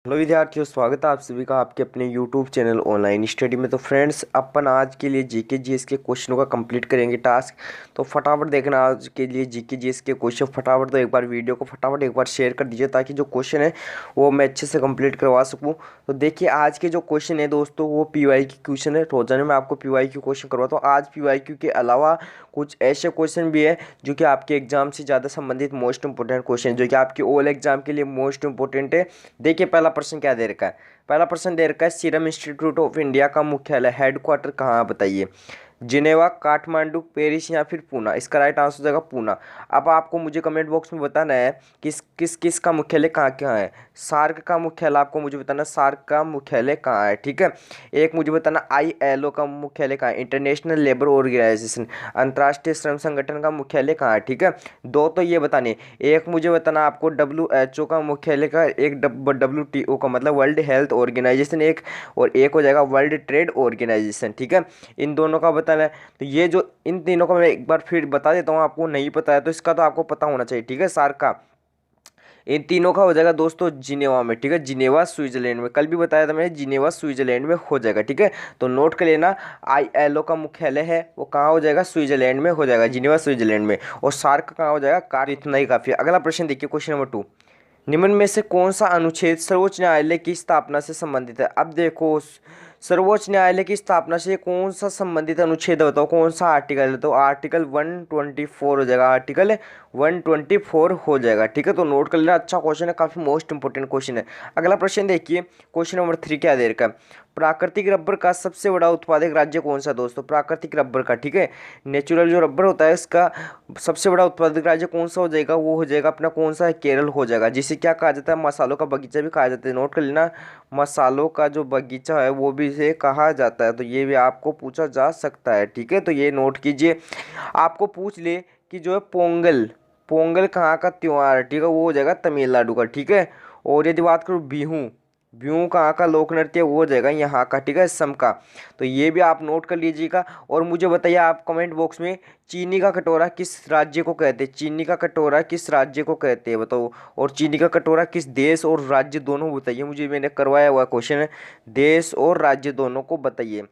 Hello विद्यार्थियों, स्वागत है आप सभी का आपके अपने YouTube चैनल ऑनलाइन स्टडी में। तो फ्रेंड्स, अपन आज के लिए जीके जीएस के क्वेश्चनों का कंप्लीट करेंगे टास्क। तो फटाफट देखना आज के लिए जीके जीएस के क्वेश्चन फटाफट। तो एक बार वीडियो को फटाफट एक बार शेयर कर दीजिए ताकि जो क्वेश्चन है वो मैं अच्छे से कंप्लीट करवा सकूँ। तो देखिए, आज के जो क्वेश्चन है दोस्तों वो PYQ क्वेश्चन है। रोजाना मैं आपको PYQ क्वेश्चन करवाता हूँ। आज PYQ के अलावा कुछ ऐसे क्वेश्चन भी है जो कि आपके एग्जाम से ज़्यादा संबंधित मोस्ट इंपॉर्टेंट क्वेश्चन, जो कि आपके ऑल एग्जाम के लिए मोस्ट इंपॉर्टेंट है। देखिए, पहला प्रश्न क्या दे रखा है। पहला प्रश्न दे रखा है, सीरम इंस्टीट्यूट ऑफ इंडिया का मुख्यालय हेडक्वार्टर कहाँ है बताइए। जिनेवा, काठमांडू, पेरिस या फिर पूना। इसका राइट आंसर हो जाएगा पूना। अब आपको मुझे कमेंट बॉक्स में बताना है किस का मुख्यालय कहाँ कहाँ है। सार्क का मुख्यालय आपको मुझे बताना, सार्क का मुख्यालय कहाँ है, ठीक है। एक मुझे बताना ILO का मुख्यालय कहाँ है, इंटरनेशनल लेबर ऑर्गेनाइजेशन, अंतर्राष्ट्रीय श्रम संगठन का मुख्यालय कहाँ है, ठीक है। दो तो ये बताने। एक मुझे बताना आपको WHO का मुख्यालय का, एक WTO का मतलब वर्ल्ड हेल्थ ऑर्गेनाइजेशन, एक और एक हो जाएगा वर्ल्ड ट्रेड ऑर्गेनाइजेशन, ठीक है। इन दोनों का बताना है। तो ये जो इन तीनों का मैं एक बार फिर बता देता हूँ, आपको नहीं पता है तो इसका तो आपको पता होना चाहिए, ठीक है। सार्क का इन तीनों का हो जाएगा दोस्तों जिनेवा में, ठीक है। जिनेवा स्विट्जरलैंड में, कल भी बताया था मैंने, जिनेवा स्विट्जरलैंड में हो जाएगा, ठीक है। तो नोट कर लेना, ILO का मुख्यालय है वो कहाँ हो जाएगा, स्विट्जरलैंड में हो जाएगा, जिनेवा स्विट्जरलैंड में। और सार्क कहाँ हो जाएगा, कार। इतना ही काफी है। अगला प्रश्न देखिए, क्वेश्चन नंबर 2। निम्न में से कौन सा अनुच्छेद सर्वोच्च न्यायालय की स्थापना से संबंधित है। अब देखो, सर्वोच्च न्यायालय की स्थापना से कौन सा संबंधित अनुच्छेद बताओ, कौन सा आर्टिकल है। तो आर्टिकल 124 हो जाएगा, आर्टिकल 124 हो जाएगा, ठीक है। तो नोट कर लेना, अच्छा क्वेश्चन है, काफी मोस्ट इंपोर्टेंट क्वेश्चन है। अगला प्रश्न देखिए, क्वेश्चन नंबर 3 क्या दे रखा है। प्राकृतिक रबर का सबसे बड़ा उत्पादक राज्य कौन सा दोस्तों, प्राकृतिक रबर का, ठीक है। नेचुरल जो रबर होता है इसका सबसे बड़ा उत्पादक राज्य कौन सा हो जाएगा, वो हो जाएगा अपना कौन सा है, केरल हो जाएगा, जिसे क्या कहा जाता है, मसालों का बगीचा भी कहा जाता है। नोट कर लेना, मसालों का जो बगीचा है वो भी इसे कहा जाता है। तो ये भी आपको पूछा जा सकता है, ठीक है। तो ये नोट कीजिए। आपको पूछ ले कि जो है पोंगल, पोंगल कहाँ का त्योहार है, ठीक है, वो हो जाएगा तमिलनाडु का, ठीक है। और यदि बात करूँ बिहू, बिहू कहाँ का लोक नृत्य, वो हो जाएगा यहाँ का, ठीक है, असम का। तो ये भी आप नोट कर लीजिएगा। और मुझे बताइए आप कमेंट बॉक्स में, चीनी का कटोरा किस राज्य को कहते हैं, चीनी का कटोरा किस राज्य को कहते हैं बताओ। और चीनी का कटोरा किस देश और राज्य दोनों बताइए मुझे, मैंने करवाया हुआ क्वेश्चन है, देश और राज्य दोनों को बताइए।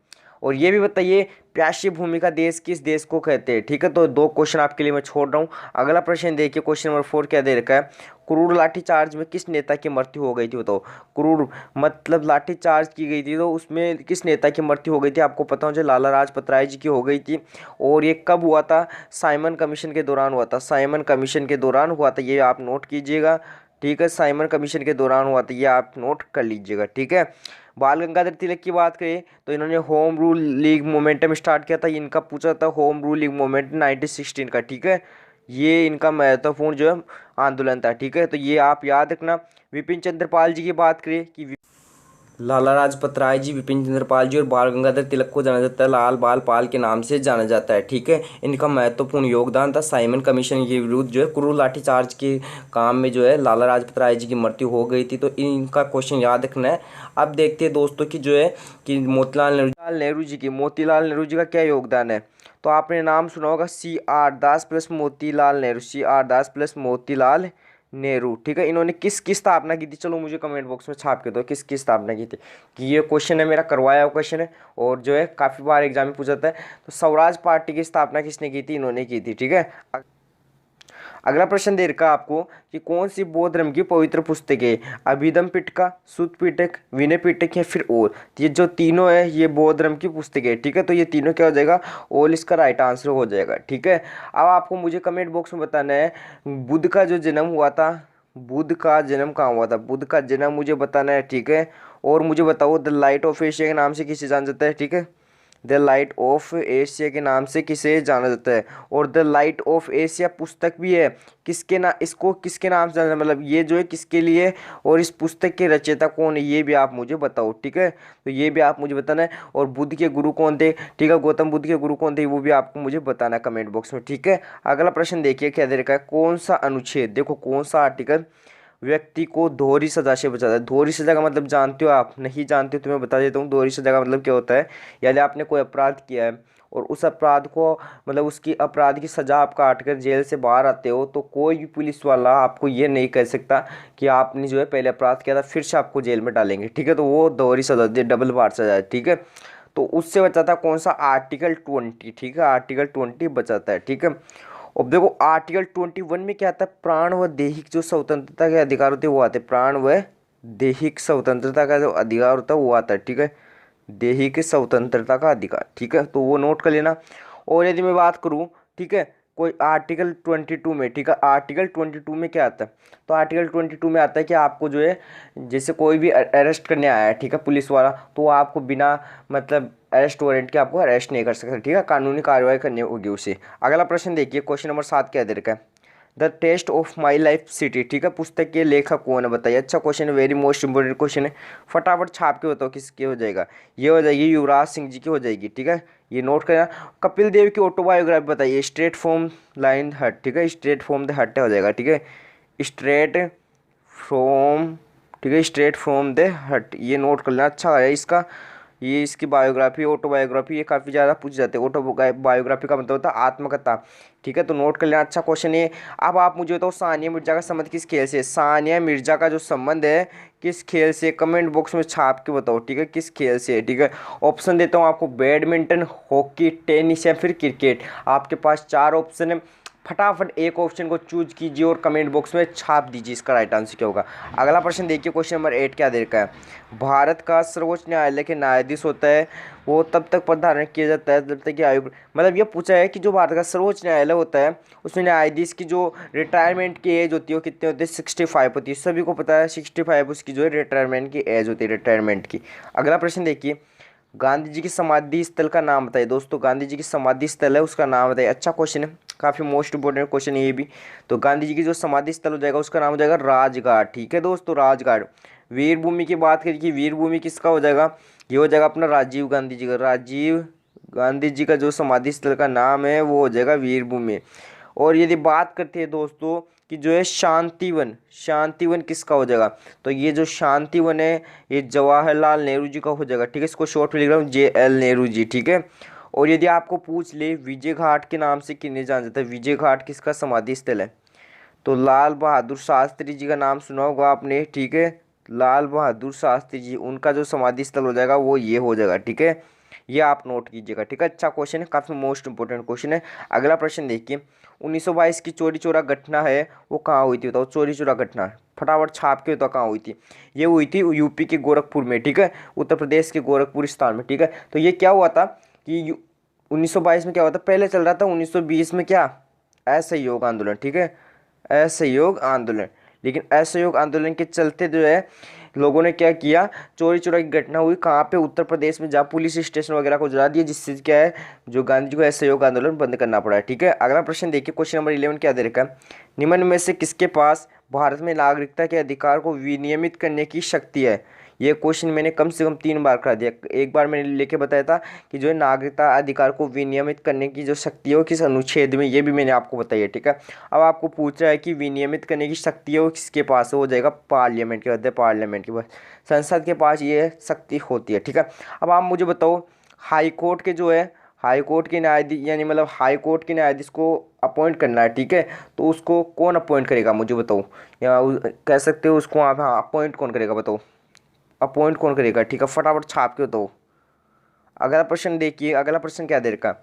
और ये भी बताइए, प्यासी भूमि का देश किस देश को कहते हैं, ठीक है। तो दो क्वेश्चन आपके लिए मैं छोड़ रहा हूँ। अगला प्रश्न देखिए, क्वेश्चन नंबर 4 क्या दे रखा है। क्रूर लाठीचार्ज में किस नेता की मृत्यु हो गई थी बताओ। क्रूर मतलब लाठीचार्ज की गई थी, तो उसमें किस नेता की मृत्यु हो गई थी, आपको पता हो, लाला लाजपत राय जी की हो गई थी। और ये कब हुआ था, साइमन कमीशन के दौरान हुआ था, साइमन कमीशन के दौरान हुआ था, ये आप नोट कीजिएगा, ठीक है। साइमन कमीशन के दौरान हुआ था, ये आप नोट कर लीजिएगा, ठीक है। बाल गंगाधर तिलक की बात करें तो इन्होंने home rule league momentum start किया था। इनका पूछा था होम रूल लीग मोमेंट 1916 का, ठीक है। ये इनका महत्वपूर्ण जो है आंदोलन था, ठीक है। तो ये आप याद रखना। विपिन चंद्र पाल जी की बात करें कि लाला लाजपत राय जी, विपिन चंद्र पाल जी और बाल गंगाधर तिलक को जाना जाता है लाल बाल पाल के नाम से जाना जाता है, ठीक है। इनका महत्वपूर्ण योगदान था साइमन कमीशन के विरुद्ध जो है क्रूर लाठीचार्ज के काम में जो है लाला लाजपत राय जी की मृत्यु हो गई थी। तो इनका क्वेश्चन याद रखना है। अब देखते हैं दोस्तों कि जो है कि मोतीलाल नेहरू जी का क्या योगदान है। तो आपने नाम सुना होगा, CR दास प्लस मोतीलाल नेहरू, CR दास प्लस मोतीलाल नेहरू, ठीक है। इन्होंने किस स्थापना की थी, चलो मुझे कमेंट बॉक्स में छाप के दो किस स्थापना की थी। कि ये क्वेश्चन है मेरा करवाया हुआ क्वेश्चन है और जो है काफ़ी बार एग्जाम में पूछा जाता है। तो स्वराज पार्टी की स्थापना किसने की थी, इन्होंने की थी, ठीक है। अगला प्रश्न दे रखा है आपको कि कौन सी बौद्ध धर्म की पवित्र पुस्तक है, अभिधम पिटका, सुत्त पिटक, विनय पिटक या फिर और। तो ये जो तीनों है ये बौद्ध धर्म की पुस्तक है, ठीक है। तो ये तीनों क्या हो जाएगा, और इसका राइट आंसर हो जाएगा, ठीक है। अब आपको मुझे कमेंट बॉक्स में बताना है, बुद्ध का जो जन्म हुआ था, बुद्ध का जन्म कहाँ हुआ था, बुद्ध का जन्म मुझे बताना है, ठीक है। और मुझे बताओ, द लाइट ऑफ एशिया के नाम से किसे जाना जाता है, ठीक है। द लाइट ऑफ एशिया के नाम से किसे जाना जाता है। और द लाइट ऑफ एशिया पुस्तक भी है, किसके ना इसको किसके नाम से जाना, मतलब ये जो है किसके लिए, और इस पुस्तक के रचयिता कौन है ये भी आप मुझे बताओ, ठीक है। तो ये भी आप मुझे बताना है। और बुद्ध के गुरु कौन थे, ठीक है, गौतम बुद्ध के गुरु कौन थे वो भी आपको मुझे बताना है कमेंट बॉक्स में, ठीक है। अगला प्रश्न देखिए क्या दे रखा है, कौन सा अनुच्छेद, देखो कौन सा आर्टिकल व्यक्ति को दोहरी सजा से बचाता है। दोहरी सजा का मतलब जानते हो, आप नहीं जानते हो तो मैं बता देता हूँ। दोहरी सजा का मतलब क्या होता है, यदि आपने कोई अपराध किया है और उस अपराध को मतलब उसकी अपराध की सज़ा आप काट कर जेल से बाहर आते हो, तो कोई भी पुलिस वाला आपको ये नहीं कह सकता कि आपने जो है पहले अपराध किया था फिर से आपको जेल में डालेंगे, ठीक है। तो वो दोहरी सज़ा होती है, डबल बार सज़ा है, ठीक है। तो उससे बचाता कौन सा, आर्टिकल 20, ठीक है, आर्टिकल 20 बचाता है, ठीक है। अब देखो आर्टिकल 21 में क्या आता है, प्राण व दैहिक जो स्वतंत्रता के अधिकार होते हैं वो आते हैं, प्राण व दैहिक स्वतंत्रता का जो अधिकार होता है वो आता है, ठीक है, दैहिक स्वतंत्रता का अधिकार, ठीक है। तो वो नोट कर लेना। और यदि मैं बात करूँ, ठीक है, कोई आर्टिकल 22 में, ठीक है, आर्टिकल 22 में क्या आता है, तो आर्टिकल 22 में आता है कि आपको जो है जैसे कोई भी अरेस्ट करने आया है, ठीक है, पुलिस वाला, तो आपको बिना मतलब अरेस्ट वारंट के आपको अरेस्ट नहीं कर सकते, ठीक है, कानूनी कार्रवाई करनी होगी उसे। अगला प्रश्न देखिए, क्वेश्चन नंबर 7 क्या दे रखा है, the test of my life city, ठीक है, पुस्तक के लेखक कौन है बताइए। अच्छा क्वेश्चन है, वेरी मोस्ट इंपोर्टेंट क्वेश्चन है, फटाफट छाप के बताओ किसकी हो जाएगा, ये हो जाएगी युवराज सिंह जी की हो जाएगी, ठीक है, ये नोट करना। कपिल देव की ऑटोबायोग्राफी बताइए, स्ट्रेट फ्रॉम लाइन हट, ठीक है, स्ट्रेट फ्रॉम द हट हो जाएगा, ठीक है, स्ट्रेट फ्रॉम, ठीक है, स्ट्रेट फ्रॉम द हट, ये नोट कर लेना। अच्छा है इसका, ये इसकी बायोग्राफी ऑटोबायोग्राफी ये काफ़ी ज़्यादा पूछ जाते हैं। ऑटोबायोग्राफी का मतलब होता है आत्मकथा, ठीक है, तो नोट कर लेना। अच्छा क्वेश्चन है। अब आप मुझे बताओ सानिया मिर्जा का संबंध किस खेल से है, सानिया मिर्जा का जो संबंध है किस खेल से, कमेंट बॉक्स में छाप के बताओ, ठीक है, किस खेल से है, ठीक है। ऑप्शन देता हूँ आपको, बैडमिंटन, हॉकी, टेनिस या फिर क्रिकेट। आपके पास 4 ऑप्शन है, फटाफट एक ऑप्शन को चूज कीजिए और कमेंट बॉक्स में छाप दीजिए इसका राइट आंसर क्या होगा। अगला प्रश्न देखिए, क्वेश्चन नंबर 8 क्या दे रखा है, भारत का सर्वोच्च न्यायालय के न्यायाधीश होता है वो तब तक प्रधारण किया जाता है जब तक कि आयु, मतलब ये पूछा है कि जो भारत का सर्वोच्च न्यायालय होता है उसमें न्यायाधीश की जो रिटायरमेंट की एज होती है वो कितने होती है, 65 होती है, सभी को पता है 65 उसकी जो है रिटायरमेंट की एज होती है, रिटायरमेंट की। अगला प्रश्न देखिए, गांधी जी की समाधि स्थल का नाम बताइए। दोस्तों गांधी जी की समाधि स्थल है उसका नाम बताइए। अच्छा क्वेश्चन है, काफ़ी मोस्ट इंपोर्टेंट क्वेश्चन है ये भी। तो गांधी जी की जो समाधि स्थल हो जाएगा उसका नाम हो जाएगा राजघाट, ठीक है दोस्तों, राजघाट। वीर भूमि की बात करें कि वीर भूमि किसका हो जाएगा, ये हो जाएगा अपना राजीव गांधी जी का, राजीव गांधी जी का जो समाधि स्थल का नाम है वो हो जाएगा वीर भूमि। और यदि बात करते हैं दोस्तों कि जो है शांतिवन, शांतिवन किसका हो जाएगा, तो ये जो शांतिवन है ये जवाहरलाल नेहरू जी का हो जाएगा, ठीक है, इसको शॉर्ट में लिख रहा हूँ JL नेहरू जी, ठीक है। और यदि आपको पूछ ले विजय घाट के नाम से किन्हें जाना जाता है, विजय घाट किसका समाधि स्थल है, तो लाल बहादुर शास्त्री जी का नाम सुना होगा आपने, ठीक है, लाल बहादुर शास्त्री जी, उनका जो समाधि स्थल हो जाएगा वो ये हो जाएगा, ठीक है, ये आप नोट कीजिएगा, ठीक है। अच्छा क्वेश्चन है, काफ़ी मोस्ट इंपोर्टेंट क्वेश्चन है। अगला प्रश्न देखिए, 1922 की चौरी चौरा घटना है वो कहाँ हुई थी बताओ, चौरी चौरा घटना फटाफट छाप के बताओ कहाँ हुई थी, ये हुई थी यूपी के गोरखपुर में, ठीक है, उत्तर प्रदेश के गोरखपुर स्थान में, ठीक है। तो ये क्या हुआ था कि 1922 में क्या हुआ था, पहले चल रहा था 1920 में क्या, असहयोग आंदोलन, ठीक है, असहयोग आंदोलन। लेकिन असहयोग आंदोलन के चलते जो है लोगों ने क्या किया, चोरी चोरी की घटना हुई कहाँ पे, उत्तर प्रदेश में, जहाँ पुलिस स्टेशन वगैरह को जला दिया, जिससे क्या है जो गांधी जी को असहयोग आंदोलन बंद करना पड़ा है, ठीक है। अगला प्रश्न देखिए, क्वेश्चन नंबर 11 क्या दे रखा है, निम्न में से किसके पास भारत में नागरिकता के अधिकार को विनियमित करने की शक्ति है। ये क्वेश्चन मैंने कम से कम 3 बार करा दिया। एक बार मैंने लेके बताया था कि जो है नागरिकता अधिकार को विनियमित करने की जो शक्ति है वो किस अनुच्छेद में, ये भी मैंने आपको बताया, ठीक है। अब आपको पूछ रहा है कि विनियमित करने की शक्ति है वो किसके पास हो जाएगा, पार्लियामेंट के पास, पार्लियामेंट के पास, संसद के पास ये शक्ति होती है, ठीक है। अब आप मुझे बताओ, हाई कोर्ट के जो है, हाई कोर्ट के न्यायाधीश यानी मतलब हाई कोर्ट के न्यायाधीश को अपॉइंट करना है, ठीक है, तो उसको कौन अपॉइंट करेगा मुझे बताओ, या कह सकते हो उसको आप, हाँ अपॉइंट कौन करेगा बताओ, अपॉइंट कौन करेगा, ठीक है, फटाफट छाप के दो। अगला प्रश्न देखिए, अगला प्रश्न क्या दे रखा,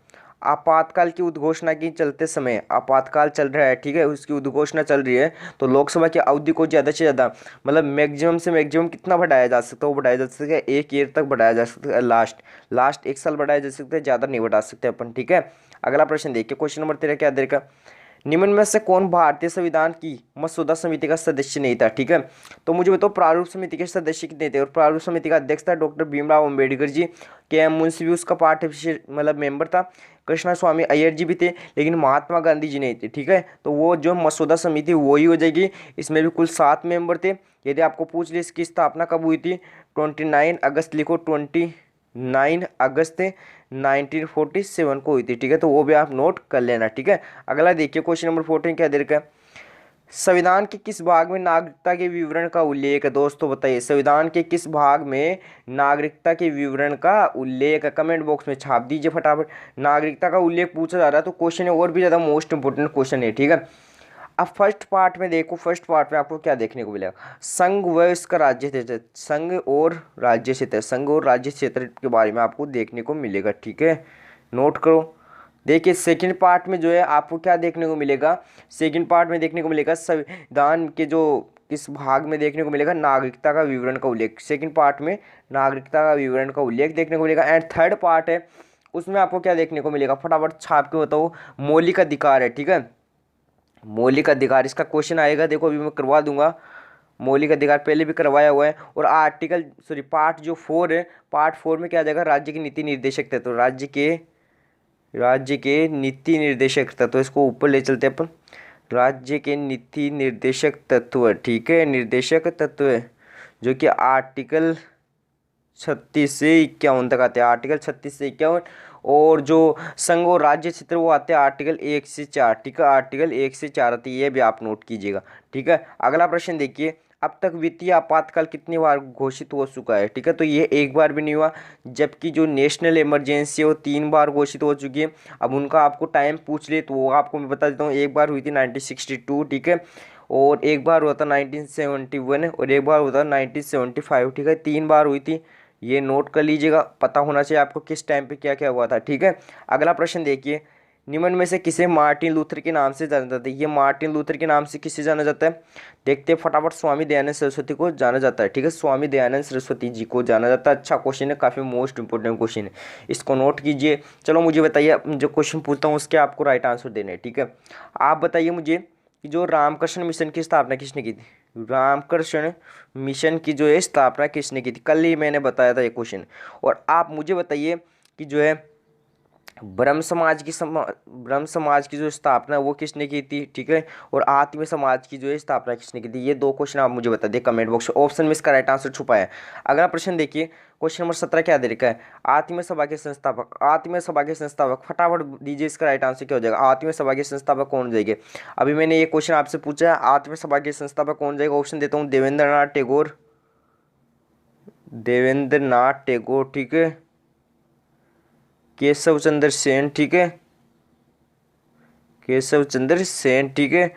आपातकाल की उद्घोषणा की चलते समय, आपातकाल चल रहा है, ठीक है, उसकी उद्घोषणा चल रही है, तो लोकसभा की अवधि को ज़्यादा से ज़्यादा मतलब मैक्सिमम से मैक्सिमम कितना बढ़ाया जा सकता है, वो बढ़ाया जा सकता है 1 ईयर तक बढ़ाया जा सकता है, लास्ट 1 साल बढ़ाया जा सकता है, ज़्यादा नहीं बढ़ा सकते अपन, ठीक है। अगला प्रश्न देखिए, क्वेश्चन नंबर 13 क्या दे रखा, निम्न में से कौन भारतीय संविधान की मसौदा समिति का सदस्य नहीं था, ठीक है। तो मुझे बताओ प्रारूप समिति के सदस्य कितने थे, और प्रारूप समिति का अध्यक्ष था डॉक्टर भीमराव अम्बेडकर जी, KM मुंशी भी उसका पार्ट मतलब मेंबर था, कृष्णा स्वामी अय्यर जी भी थे, लेकिन महात्मा गांधी जी नहीं थे, ठीक है। तो वो जो मसौदा समिति वही हो जाएगी, इसमें भी कुल 7 मेंबर थे। यदि आपको पूछ ले इसकी स्थापना कब हुई थी, 29 अगस्त लिखो, 29 अगस्त 1947 को हुई थी, ठीक है, तो वो भी आप नोट कर लेना, ठीक है। अगला देखिए, क्वेश्चन नंबर 14 क्या दे रखा है, संविधान के किस भाग में नागरिकता के विवरण का उल्लेख है दोस्तों, बताइए संविधान के किस भाग में नागरिकता के विवरण का उल्लेख है, कमेंट बॉक्स में छाप दीजिए फटाफट। नागरिकता का उल्लेख पूछा जा रहा है तो क्वेश्चन है और भी ज़्यादा मोस्ट इंपोर्टेंट क्वेश्चन है, ठीक है। अब फर्स्ट पार्ट में देखो, फर्स्ट पार्ट में आपको क्या देखने को मिलेगा, संघ व इसका राज्य क्षेत्र, संघ और राज्य क्षेत्र, संघ और राज्य क्षेत्र के बारे में आपको देखने को मिलेगा, ठीक है, नोट करो। देखिए सेकंड पार्ट में जो है आपको क्या देखने को मिलेगा, सेकंड पार्ट में देखने को मिलेगा संविधान के जो किस भाग में देखने को मिलेगा, नागरिकता का विवरण का उल्लेख, सेकंड पार्ट में नागरिकता का विवरण का उल्लेख देखने को मिलेगा। एंड थर्ड पार्ट है उसमें आपको क्या देखने को मिलेगा, फटाफट छाप के बताओ, मौलिक अधिकार है, ठीक है, मौलिक अधिकार इसका क्वेश्चन आएगा, देखो अभी मैं करवा दूंगा, मौलिक अधिकार पहले भी करवाया हुआ है। और आर्टिकल सॉरी पार्ट जो 4 है, पार्ट 4 में क्या आ जाएगा, राज्य के नीति निर्देशक तत्व, राज्य के नीति निर्देशक तत्व, इसको ऊपर ले चलते हैं अपन, राज्य के नीति निर्देशक तत्व, ठीक है, निर्देशक तत्व जो कि आर्टिकल 36 से 51 तक आते हैं, आर्टिकल 36 से 51। और जो संघ और राज्य क्षेत्र वो आते हैं आर्टिकल 1 से 4, ठीक है, आर्टिकल 1 से 4 आती है, ये भी आप नोट कीजिएगा, ठीक है। अगला प्रश्न देखिए, अब तक वित्तीय आपातकाल कितनी बार घोषित हो चुका है, ठीक है, तो ये एक बार भी नहीं हुआ, जबकि जो नेशनल इमरजेंसी है वो 3 बार घोषित हो चुकी है। अब उनका आपको टाइम पूछ ले तो वो आपको मैं बता देता हूँ, एक बार हुई थी 1962, ठीक है, और एक बार हुआ था 1971 और एक बार हुआ था 1975, ठीक है, 3 बार हुई थी, ये नोट कर लीजिएगा, पता होना चाहिए आपको किस टाइम पे क्या क्या हुआ था, ठीक है। अगला प्रश्न देखिए, निम्न में से किसे मार्टिन लूथर के नाम से जाना जाता है, ये मार्टिन लूथर के नाम से किसे जाना जाता है, देखते हैं फटाफट, स्वामी दयानंद सरस्वती को जाना जाता है, ठीक है, स्वामी दयानंद सरस्वती जी को जाना जाता है। अच्छा क्वेश्चन है, काफ़ी मोस्ट इंपोर्टेंट क्वेश्चन है, इसको नोट कीजिए। चलो मुझे बताइए, जो क्वेश्चन पूछता हूँ उसके आपको राइट आंसर देने हैं, ठीक है। आप बताइए मुझे कि जो रामकृष्ण मिशन की स्थापना किसने की थी, रामकृष्ण मिशन की जो है स्थापना किसने की थी, कल ही मैंने बताया था ये क्वेश्चन। और आप मुझे बताइए कि जो है ब्रह्म समाज की जो स्थापना है वो किसने की थी, ठीक है, और आत्म समाज की जो है स्थापना किसने की थी, ये 2 क्वेश्चन आप मुझे बता दिए कमेंट बॉक्स में, ऑप्शन में इसका राइट आंसर छुपा है। अगला प्रश्न देखिए, क्वेश्चन नंबर 17 क्या दे रखा है, आत्म सभा के संस्थापक, आत्म सभा के संस्थापक, फटाफट दीजिए, इसका राइट आंसर क्या हो जाएगा, आत्म सभा के संस्थापक कौन हो जाएंगे। अभी मैंने ये क्वेश्चन आपसे पूछा है, आत्म सभा के संस्थापक कौन जाएगा, ऑप्शन देता हूँ, देवेंद्र नाथ टैगोर, ठीक है, केशव चंद्र सेन, ठीक है, केशव चंद्र सेन, ठीक है,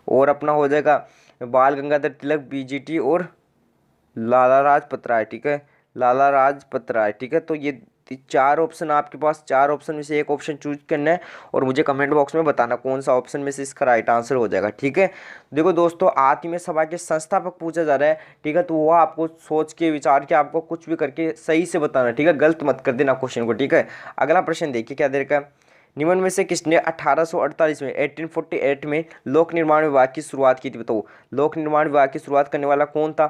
और अपना हो जाएगा बाल गंगाधर तिलक, बीजीटी, और लाला लाजपत राय, ठीक है, लाला लाजपत राय, ठीक है। तो ये 4 ऑप्शन आपके पास, 4 ऑप्शन में से एक ऑप्शन चूज करना है और मुझे कमेंट बॉक्स में बताना कौन सा ऑप्शन में से इसका राइट आंसर हो जाएगा, ठीक है। देखो दोस्तों, आत्मीय सभा के संस्थापक पूछा जा रहा है, ठीक है, तो वो आपको सोच के विचार के आपको कुछ भी करके सही से बताना, ठीक है, गलत मत कर देना क्वेश्चन को, ठीक है। अगला प्रश्न देखिए क्या दे रखा है, निम्न में से किसने 1848 में 1848 में लोक निर्माण विभाग की शुरुआत की थी, बताओ, लोक निर्माण विभाग की शुरुआत करने वाला कौन था,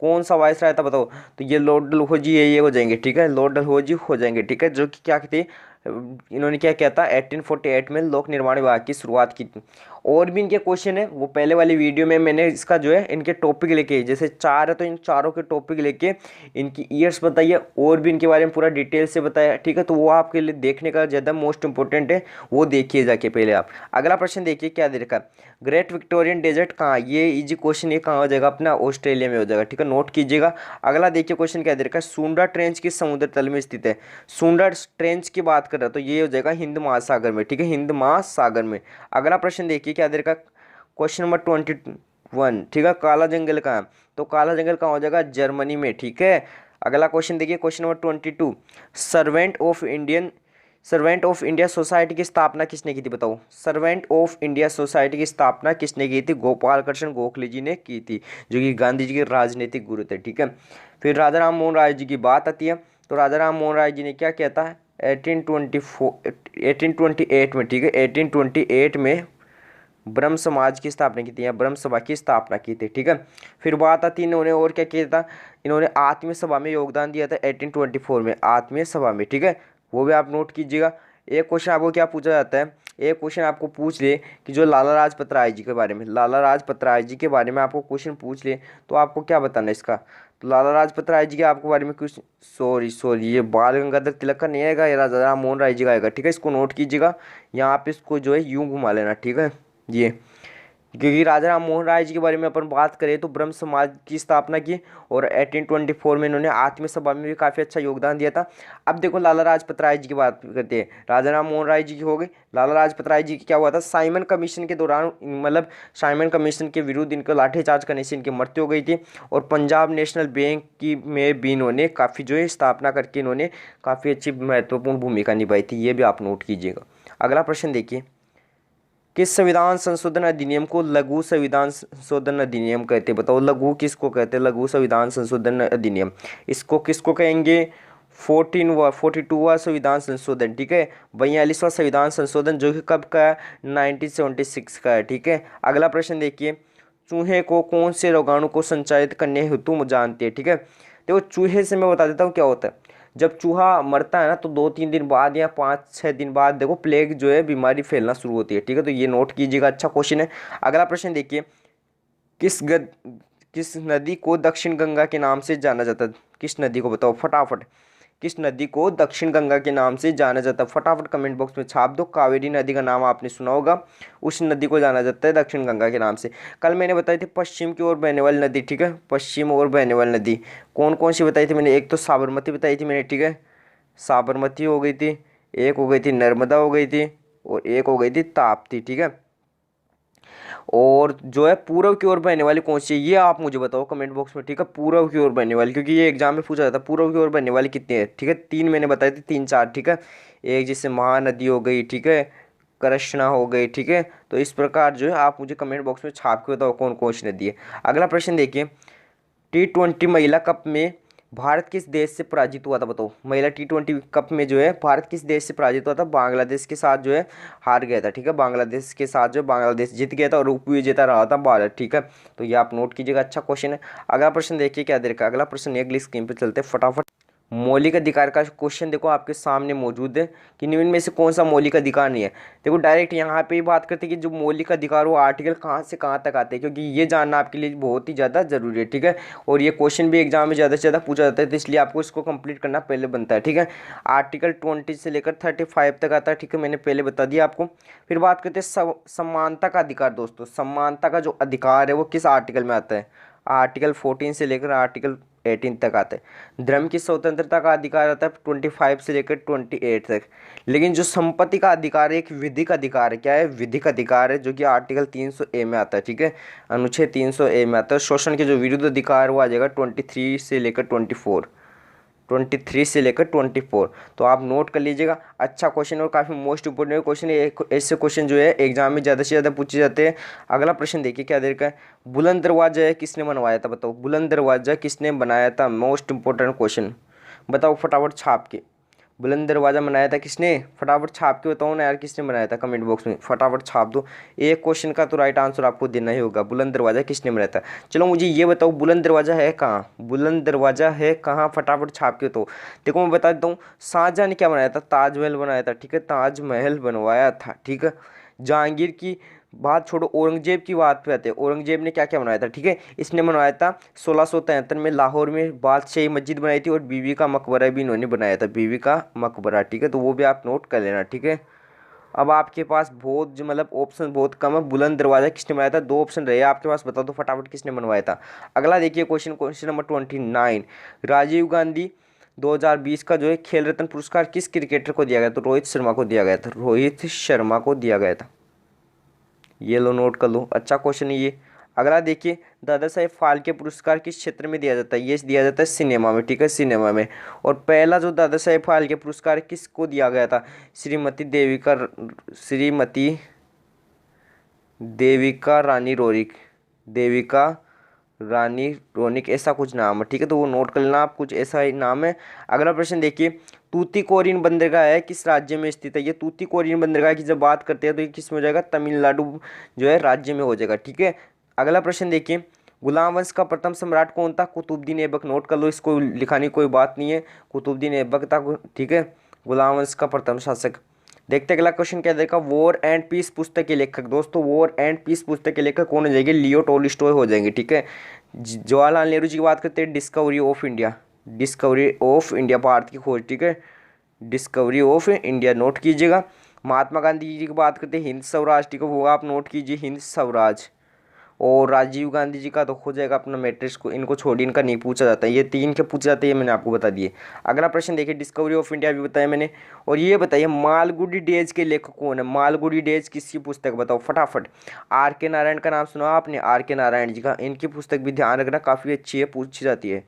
कौन सा वायसराय था, बताओ। तो ये लॉर्ड डलहौजी ये हो जाएंगे, ठीक है, लॉर्ड डलहौजी हो जाएंगे, ठीक है, जो कि क्या थे, इन्होंने क्या किया था, 1848 में लोक निर्माण विभाग की शुरुआत की थी। और भी इनके क्वेश्चन है, वो पहले वाली वीडियो में मैंने इसका जो है इनके टॉपिक लेके, जैसे 4 है तो इन चारों के टॉपिक लेके इनकी ईयर्स बताइए और भी इनके बारे में पूरा डिटेल से बताया, ठीक है, तो वो आपके लिए देखने का ज़्यादा मोस्ट इंपॉर्टेंट है, वो देखिए जाके पहले आप। अगला प्रश्न देखिए क्या दे रखा है, ग्रेट विक्टोरियन डेजर्ट कहाँ, ये इजी क्वेश्चन, ये कहाँ हो जाएगा, अपना ऑस्ट्रेलिया में हो जाएगा, ठीक है, नोट कीजिएगा। अगला देखिए क्वेश्चन क्या दे रखा है, सुंडा ट्रेंच किस समुद्र तल में स्थित है, सुंडा ट्रेंच की बात कर रहा है तो ये हो जाएगा हिंद महासागर में, ठीक है, हिंद महासागर में। अगला प्रश्न देखिए क्या दे रखा है, क्वेश्चन नंबर 21, ठीक है, काला जंगल कहाँ है, तो काला जंगल कहाँ हो जाएगा, जर्मनी में, ठीक है। अगला क्वेश्चन देखिए question number 22, servant of India society की स्थापना किसने की थी, बताओ, सर्वेंट ऑफ इंडिया सोसाइटी की स्थापना किसने की थी, गोपाल कृष्ण गोखले जी ने की थी, जो कि गांधी जी के राजनीतिक गुरु थे, ठीक है। फिर राजा राम मोहन राय जी की बात आती है, तो राजा राम मोहन राय जी ने क्या किया था, 1828 में, ठीक है, 1828 में ब्रह्म समाज की स्थापना की थी या ब्रह्म सभा की स्थापना की थी, ठीक है। फिर बात आती है इन्होंने और क्या किया था, इन्होंने आत्मीय सभा में योगदान दिया था 1824 में, आत्मीय सभा में, ठीक है, वो भी आप नोट कीजिएगा। एक क्वेश्चन आपको क्या पूछा जाता है, एक क्वेश्चन आपको पूछ ले कि जो लाला लाजपत राय जी के बारे में, लाला लाजपत राय जी के बारे में आपको क्वेश्चन पूछ ले तो आपको क्या बताना है इसका, तो लाला लाजपत राय जी के आपको बारे में कुछ, सॉरी ये बाल गंगाधर तिलक का नहीं आएगा, ये राजा राम मोहन राय जी का आएगा, ठीक है, इसको नोट कीजिएगा, यहाँ पे इसको जो है यूँ घुमा लेना, ठीक है, ये क्योंकि राजा राम मोहन राय जी के बारे में अपन बात करें तो ब्रह्म समाज की स्थापना की और 1824 में इन्होंने आत्मीय सभा में भी काफ़ी अच्छा योगदान दिया था। अब देखो लाला लाजपत राय जी की बात करते हैं। राजा राम मोहन राय जी की हो गई, लाला लाजपत राय जी की क्या हुआ था, साइमन कमीशन के दौरान, मतलब साइमन कमीशन के विरुद्ध इनको लाठीचार्ज करने से इनकी मृत्यु हो गई थी। और पंजाब नेशनल बैंक की में भी इन्होंने काफ़ी जो है स्थापना करके इन्होंने काफ़ी अच्छी महत्वपूर्ण भूमिका निभाई थी, ये भी आप नोट कीजिएगा। अगला प्रश्न देखिए, किस संविधान संशोधन अधिनियम को लघु संविधान संशोधन अधिनियम कहते हैं? बताओ लघु किसको कहते हैं? लघु संविधान संशोधन अधिनियम, इसको किसको कहेंगे? 42वां संविधान संशोधन, ठीक है। 42वां संविधान संशोधन जो कि कब का है? 1976 का है, ठीक है। अगला प्रश्न देखिए, चूहे को कौन से रोगाणु को संचारित करने हेतु जानते हैं? ठीक है, देखो चूहे से मैं बता देता हूँ क्या होता है। जब चूहा मरता है ना तो 2-3 दिन बाद या 5-6 दिन बाद देखो प्लेग जो है बीमारी फैलना शुरू होती है, ठीक है। तो ये नोट कीजिएगा, अच्छा क्वेश्चन है। अगला प्रश्न देखिए, किस नदी को दक्षिण गंगा के नाम से जाना जाता है? किस नदी को बताओ फटाफट, किस नदी को दक्षिण गंगा के नाम से जाना जाता है? फटाफट कमेंट बॉक्स में छाप दो। कावेरी नदी का नाम आपने सुना होगा, उस नदी को जाना जाता है दक्षिण गंगा के नाम से। कल मैंने बताई थी पश्चिम की ओर बहने वाली नदी, ठीक है, पश्चिम ओर बहने वाली नदी कौन कौन सी बताई थी मैंने? एक तो साबरमती बताई थी मैंने, ठीक है, साबरमती हो गई थी, एक हो गई थी नर्मदा हो गई थी, और एक हो गई थी ताप्ती, ठीक है। और जो है पूर्व की ओर बहने वाली कौन सी है, ये आप मुझे बताओ कमेंट बॉक्स में, ठीक है। पूर्व की ओर बहने वाली, क्योंकि ये एग्जाम में पूछा जाता है पूर्व की ओर बहने वाली कितनी है, ठीक है। 3 मैंने बताई थी, 3-4, ठीक है। एक जैसे महानदी हो गई, ठीक है, कृष्णा हो गई, ठीक है। तो इस प्रकार जो है आप मुझे कमेंट बॉक्स में छाप के बताओ कौन कौन सी नदी है। अगला प्रश्न देखिए, T20 महिला कप में भारत किस देश से पराजित हुआ था? बताओ महिला T20 कप में जो है भारत किस देश से पराजित हुआ था? बांग्लादेश के साथ जो है हार गया था, ठीक है। बांग्लादेश के साथ जो बांग्लादेश जीत गया था और उपविजेता रहा था भारत, ठीक है। तो ये आप नोट कीजिएगा, अच्छा क्वेश्चन है। अगला प्रश्न देखिए क्या दे रखा है। अगला प्रश्न अगली स्क्रीन पे चलते हैं फटाफट। मौलिक अधिकार का क्वेश्चन देखो आपके सामने मौजूद है कि निम्न में से कौन सा मौलिक अधिकार नहीं है। देखो डायरेक्ट यहाँ पे ही बात करते हैं कि जो मौलिक अधिकार वो आर्टिकल कहाँ से कहाँ तक आते हैं, क्योंकि ये जानना आपके लिए बहुत ही ज़्यादा जरूरी है, ठीक है। और ये क्वेश्चन भी एग्जाम में ज़्यादा से ज़्यादा पूछा जाता है, तो इसलिए आपको इसको कंप्लीट करना पहले बनता है, ठीक है। आर्टिकल 20 से लेकर 35 तक आता है, ठीक है, मैंने पहले बता दिया आपको। फिर बात करते हैं समानता का अधिकार। दोस्तों समानता का जो अधिकार है वो किस आर्टिकल में आता है? आर्टिकल 14 से लेकर आर्टिकल 18 तक आता है। धर्म की स्वतंत्रता का अधिकार आता है 25 से लेकर 28 तक। लेकिन जो संपत्ति का अधिकार है एक विधिक अधिकार है, क्या है? विधिक अधिकार है, जो कि आर्टिकल 300A में आता है, ठीक है, अनुच्छेद 300A में आता है। शोषण के जो विरुद्ध अधिकार वो आ जाएगा 23 से लेकर 24। तो आप नोट कर लीजिएगा, अच्छा क्वेश्चन और काफ़ी मोस्ट इंपोर्टेंट क्वेश्चन है। ऐसे क्वेश्चन जो है एग्जाम में ज़्यादा से ज़्यादा पूछे जाते हैं। अगला प्रश्न देखिए क्या देर का है। बुलंद दरवाजा है किसने बनवाया था? बताओ बुलंद दरवाजा किसने बनाया था? मोस्ट इंपोर्टेंट क्वेश्चन, बताओ फटाफट छाप के। बुलंद दरवाजा बनाया था किसने? फटाफट छाप के बताओ ना यार, किसने बनाया था? कमेंट बॉक्स में फटाफट छाप दो। एक क्वेश्चन का तो राइट आंसर आपको देना ही होगा, बुलंद दरवाजा किसने बनाया था। चलो मुझे ये बताओ बुलंद दरवाजा है कहाँ? बुलंद दरवाजा है कहाँ? फटाफट छाप के तो देखो मैं बता देता हूँ। शाहजहाँ ने क्या बनाया था? ताजमहल बनाया था, ठीक है, ताजमहल बनवाया था, ठीक है। जहांगीर की बात छोड़ो, औरंगजेब की बात पे आते हैं। औरंगजेब ने क्या क्या बनाया था? ठीक है, इसने बनवाया था 1673 में लाहौर में बादशाही मस्जिद बनाई थी, और बीवी का मकबरा भी इन्होंने बनाया था, बीवी का मकबरा, ठीक है। तो वो भी आप नोट कर लेना, ठीक है। अब आपके पास बहुत जो मतलब ऑप्शन बहुत कम है। बुलंद दरवाजा किसने बनाया था? 2 ऑप्शन रहे आपके पास, बता दो फटाफट किसने बनवाया था। अगला देखिए क्वेश्चन नंबर 29। राजीव गांधी 2020 का जो है खेल रत्न पुरस्कार किस क्रिकेटर को दिया गया? तो रोहित शर्मा को दिया गया था, रोहित शर्मा को दिया गया था। ये लो नोट कर लो, अच्छा क्वेश्चन है ये। अगला देखिए, दादा साहेब फाल्के पुरस्कार किस क्षेत्र में दिया जाता है? ये दिया जाता है सिनेमा में, ठीक है, सिनेमा में। और पहला जो दादा साहेब फाल्के पुरस्कार किसको दिया गया था? श्रीमती देविका रानी रोरिक, देविका रानी रोनिक, ऐसा कुछ नाम है, ठीक है। तो वो नोट कर लेना आप, कुछ ऐसा ही नाम है। अगला प्रश्न देखिए, तूतीकोरिन बंदरगाह है किस राज्य में स्थित है? ये तूतीकोरिन बंदरगाह की जब बात करते हैं तो ये किस में हो जाएगा? तमिलनाडु जो है राज्य में हो जाएगा, ठीक है। अगला प्रश्न देखिए, गुलाम वंश का प्रथम सम्राट कौन था? कुतुबुद्दीन ऐबक, नोट कर लो, इसको लिखाने कोई बात नहीं है, कुतुबुद्दीन ऐबक था, ठीक है, गुलाम वंश का प्रथम शासक। देखते हैं अगला क्वेश्चन क्या देखा। वॉर एंड पीस पुस्तक के लेखक, दोस्तों वॉर एंड पीस पुस्तक के लेखक कौन हो जाएंगे? लियो टोल्स्टॉय हो जाएंगे, ठीक है। जवाहरलाल नेहरू जी की बात करते हैं, discovery of India, discovery of India, Bharat की खोज, ठीक है, डिस्कवरी ऑफ इंडिया, नोट कीजिएगा। महात्मा गांधी जी की बात करते हैं, हिंद स्वराज, ठीक है, वो आप नोट कीजिए, हिंद स्वराज, और राजीव गांधी जी का तो हो जाएगा अपना मैट्रिक्स को, इनको छोड़िए, इनका नहीं पूछा जाता है। ये 3 के पूछे जाते हैं, ये मैंने आपको बता दिए। अगला प्रश्न देखिए, डिस्कवरी ऑफ इंडिया भी बताया मैंने। और ये बताइए मालगुडी डेज के लेखक कौन है? मालगुडी डेज किसकी पुस्तक बताओ फटाफट। आर के नारायण का नाम सुना आपने? आर के नारायण जी का, इनकी पुस्तक भी ध्यान रखना काफ़ी अच्छी है, पूछी जाती है।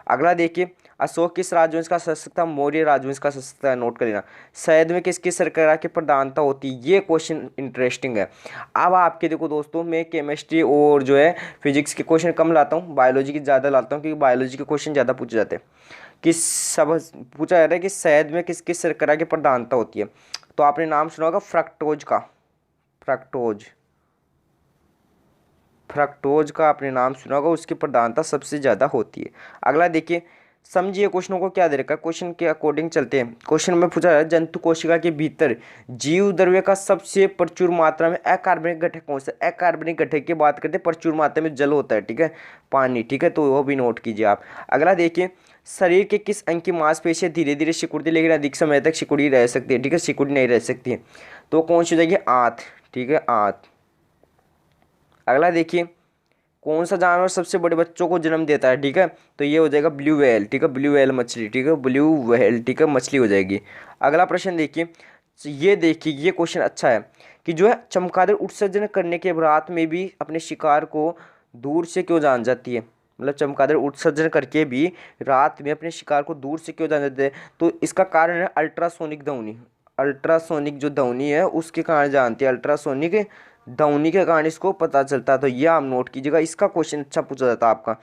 अगला देखिए, अशोक किस राजवंश का शासक था? मौर्य राजवंश का शासक था, नोट कर लेना। शहद में किसकी सरकार की प्रधानता होती है? ये क्वेश्चन इंटरेस्टिंग है। अब आपके देखो दोस्तों, मैं केमिस्ट्री और जो है फिजिक्स के क्वेश्चन कम लाता हूँ, बायोलॉजी के ज़्यादा लाता हूँ, क्योंकि बायोलॉजी के क्वेश्चन ज़्यादा पूछे जाते हैं। किस सब पूछा जाता है कि शहद में किस किस शर्करा की प्रधानता होती है? तो आपने नाम सुना होगा फ्रक्टोज का, फ्रक्टोज का आपने नाम सुना होगा, उसकी प्रधानता सबसे ज़्यादा होती है। अगला देखिए, समझिए क्वेश्चनों को क्या दे रखा है, क्वेश्चन के अकॉर्डिंग चलते हैं। क्वेश्चन में पूछा है जंतु कोशिका के भीतर जीव द्रव्य का सबसे प्रचुर मात्रा में अकार्बनिक घटक कौन सा? अकार्बनिक घटक की बात करते हैं, प्रचुर मात्रा में जल होता है, ठीक है, पानी, ठीक है, तो वो भी नोट कीजिए आप। अगला देखिए, शरीर के किस अंग की मांसपेशियां धीरे धीरे सिकुड़ती लेकिन अधिक समय तक सिकुड़ी रह सकती है? ठीक है, सिकुड़ी नहीं रह सकती है, तो कौन सी हो जाएगी? आंत, ठीक है, आंत। अगला देखिए, कौन सा जानवर सबसे बड़े बच्चों को जन्म देता है? ठीक है, तो ये हो जाएगा ब्लू व्हेल, ठीक है, ब्लू व्हेल मछली, ठीक है, ब्लू व्हेल, ठीक है, मछली हो जाएगी। अगला प्रश्न देखिए, ये देखिए, ये क्वेश्चन अच्छा है कि जो है चमगादड़ उत्सर्जन करने के रात में भी अपने शिकार को दूर से क्यों जान जाती है? मतलब चमगादड़ उत्सर्जन करके भी रात में अपने शिकार को दूर से क्यों जान जाते हैं? तो इसका कारण है अल्ट्रासोनिक ध्वनि। अल्ट्रासोनिक जो ध्वनि है उसके कारण जानती है, अल्ट्रासोनिक ध्वनि के कारण इसको पता चलता है। तो ये आप नोट कीजिएगा, इसका क्वेश्चन अच्छा पूछा जाता है आपका।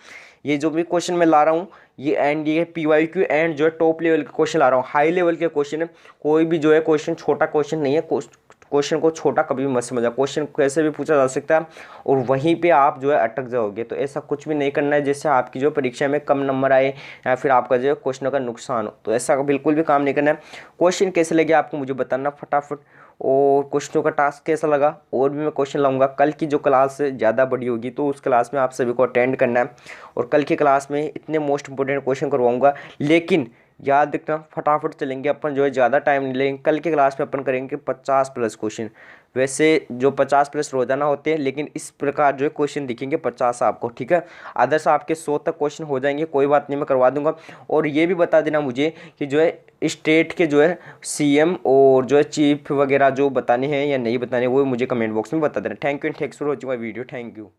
ये जो भी क्वेश्चन मैं ला रहा हूँ ये एंड ये PYQ एंड जो है टॉप लेवल के क्वेश्चन ला रहा हूँ, हाई लेवल के क्वेश्चन है। कोई भी जो है क्वेश्चन छोटा क्वेश्चन नहीं है, क्वेश्चन को छोटा कभी भी मत समझा, क्वेश्चन कैसे भी पूछा जा सकता है और वहीं पे आप जो है अटक जाओगे। तो ऐसा कुछ भी नहीं करना है जिससे आपकी जो परीक्षा में कम नंबर आए या फिर आपका जो है क्वेश्चनों का नुकसान हो, तो ऐसा बिल्कुल भी काम नहीं करना है। क्वेश्चन कैसे लगे आपको मुझे बताना फटाफट, और क्वेश्चनों का टास्क कैसा लगा। और भी मैं क्वेश्चन लाऊंगा, कल की जो क्लास ज़्यादा बड़ी होगी तो उस क्लास में आप सभी को अटेंड करना है, और कल की क्लास में इतने मोस्ट इंपॉर्टेंट क्वेश्चन करवाऊंगा। लेकिन याद रखना फटाफट चलेंगे अपन, जो है ज़्यादा टाइम नहीं लेंगे। कल की क्लास में अपन करेंगे 50+ क्वेश्चन। वैसे जो 50+ रोजाना होते हैं, लेकिन इस प्रकार जो है क्वेश्चन दिखेंगे 50 आपको, ठीक है। अदर्स आपके 100 तक क्वेश्चन हो जाएंगे, कोई बात नहीं, मैं करवा दूंगा। और ये भी बता देना मुझे कि जो है स्टेट के जो है CM और जो है चीफ वगैरह जो बताने हैं या नहीं बताने, वो मुझे कमेंट बॉक्स में बता देना। Thank you and thanks for watching my video, thank you.